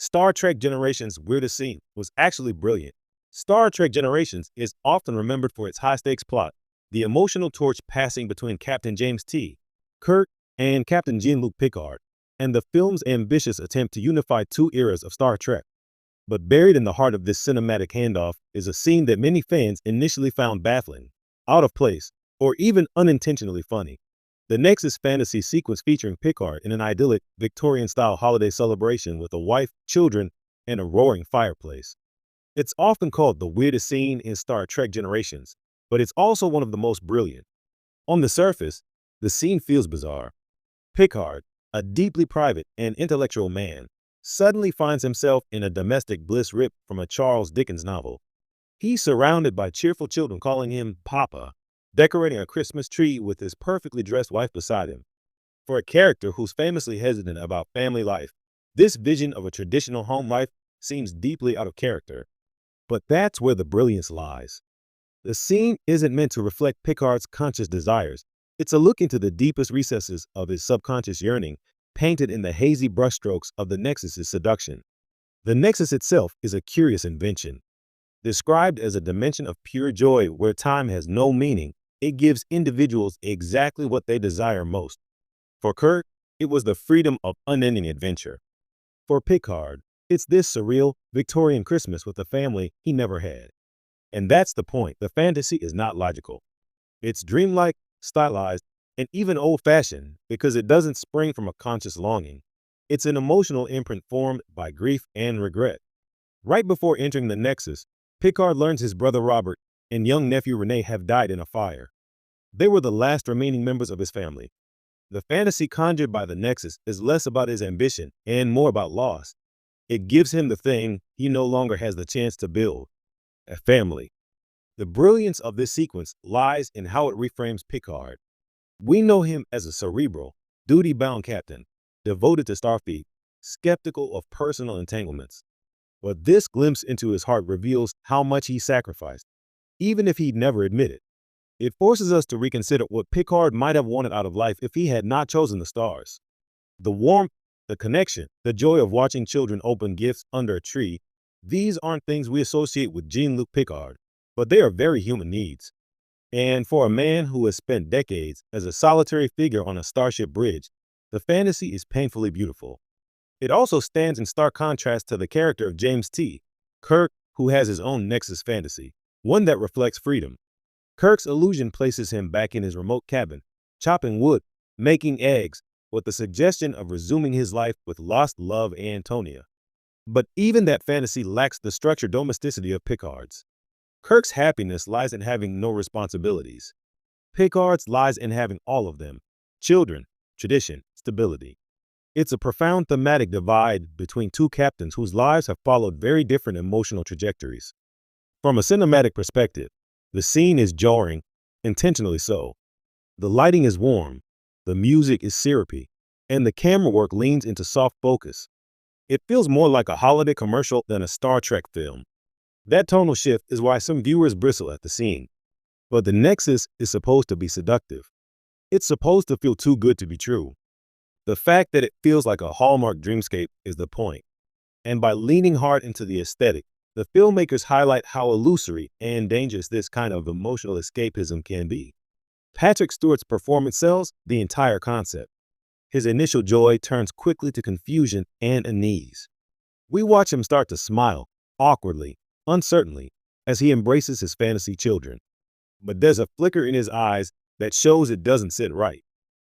Star Trek Generations' weirdest scene was actually brilliant. Star Trek Generations is often remembered for its high-stakes plot, the emotional torch passing between Captain James T. Kirk and Captain Jean-Luc Picard, and the film's ambitious attempt to unify two eras of Star Trek. But buried in the heart of this cinematic handoff is a scene that many fans initially found baffling, out of place, or even unintentionally funny. The Nexus fantasy sequence featuring Picard in an idyllic Victorian-style holiday celebration with a wife, children, and a roaring fireplace. It's often called the weirdest scene in Star Trek Generations, but it's also one of the most brilliant. On the surface, the scene feels bizarre. Picard, a deeply private and intellectual man, suddenly finds himself in a domestic bliss ripped from a Charles Dickens novel. He's surrounded by cheerful children calling him Papa, decorating a Christmas tree with his perfectly dressed wife beside him. For a character who's famously hesitant about family life, this vision of a traditional home life seems deeply out of character. But that's where the brilliance lies. The scene isn't meant to reflect Picard's conscious desires. It's a look into the deepest recesses of his subconscious yearning, painted in the hazy brushstrokes of the Nexus's seduction. The Nexus itself is a curious invention. Described as a dimension of pure joy where time has no meaning, it gives individuals exactly what they desire most. For Kirk, it was the freedom of unending adventure. For Picard, it's this surreal, Victorian Christmas with a family he never had. And that's the point. The fantasy is not logical. It's dreamlike, stylized, and even old-fashioned because it doesn't spring from a conscious longing. It's an emotional imprint formed by grief and regret. Right before entering the Nexus, Picard learns his brother Robert and young nephew Rene have died in a fire. They were the last remaining members of his family. The fantasy conjured by the Nexus is less about his ambition and more about loss. It gives him the thing he no longer has the chance to build: a family. The brilliance of this sequence lies in how it reframes Picard. We know him as a cerebral, duty-bound captain, devoted to Starfleet, skeptical of personal entanglements. But this glimpse into his heart reveals how much he sacrificed, even if he'd never admit it. It forces us to reconsider what Picard might have wanted out of life if he had not chosen the stars. The warmth, the connection, the joy of watching children open gifts under a tree, these aren't things we associate with Jean-Luc Picard, but they are very human needs. And for a man who has spent decades as a solitary figure on a starship bridge, the fantasy is painfully beautiful. It also stands in stark contrast to the character of James T. Kirk, who has his own Nexus fantasy, one that reflects freedom. Kirk's illusion places him back in his remote cabin, chopping wood, making eggs, with the suggestion of resuming his life with lost love Antonia. But even that fantasy lacks the structured domesticity of Picard's. Kirk's happiness lies in having no responsibilities. Picard's lies in having all of them: children, tradition, stability. It's a profound thematic divide between two captains whose lives have followed very different emotional trajectories. From a cinematic perspective, the scene is jarring, intentionally so. The lighting is warm, the music is syrupy, and the camera work leans into soft focus. It feels more like a holiday commercial than a Star Trek film. That tonal shift is why some viewers bristle at the scene. But the Nexus is supposed to be seductive. It's supposed to feel too good to be true. The fact that it feels like a Hallmark dreamscape is the point. And by leaning hard into the aesthetic, the filmmakers highlight how illusory and dangerous this kind of emotional escapism can be. Patrick Stewart's performance sells the entire concept. His initial joy turns quickly to confusion and unease. We watch him start to smile, awkwardly, uncertainly, as he embraces his fantasy children. But there's a flicker in his eyes that shows it doesn't sit right.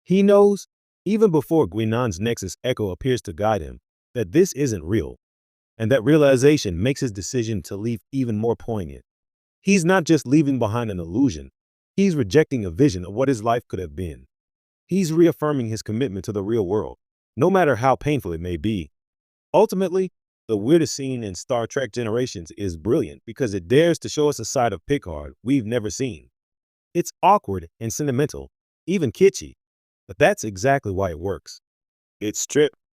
He knows, even before Guinan's Nexus echo appears to guide him, that this isn't real. And that realization makes his decision to leave even more poignant. He's not just leaving behind an illusion. He's rejecting a vision of what his life could have been. He's reaffirming his commitment to the real world, no matter how painful it may be. Ultimately, the weirdest scene in Star Trek Generations is brilliant because it dares to show us a side of Picard we've never seen. It's awkward and sentimental, even kitschy, but that's exactly why it works. It's stripped,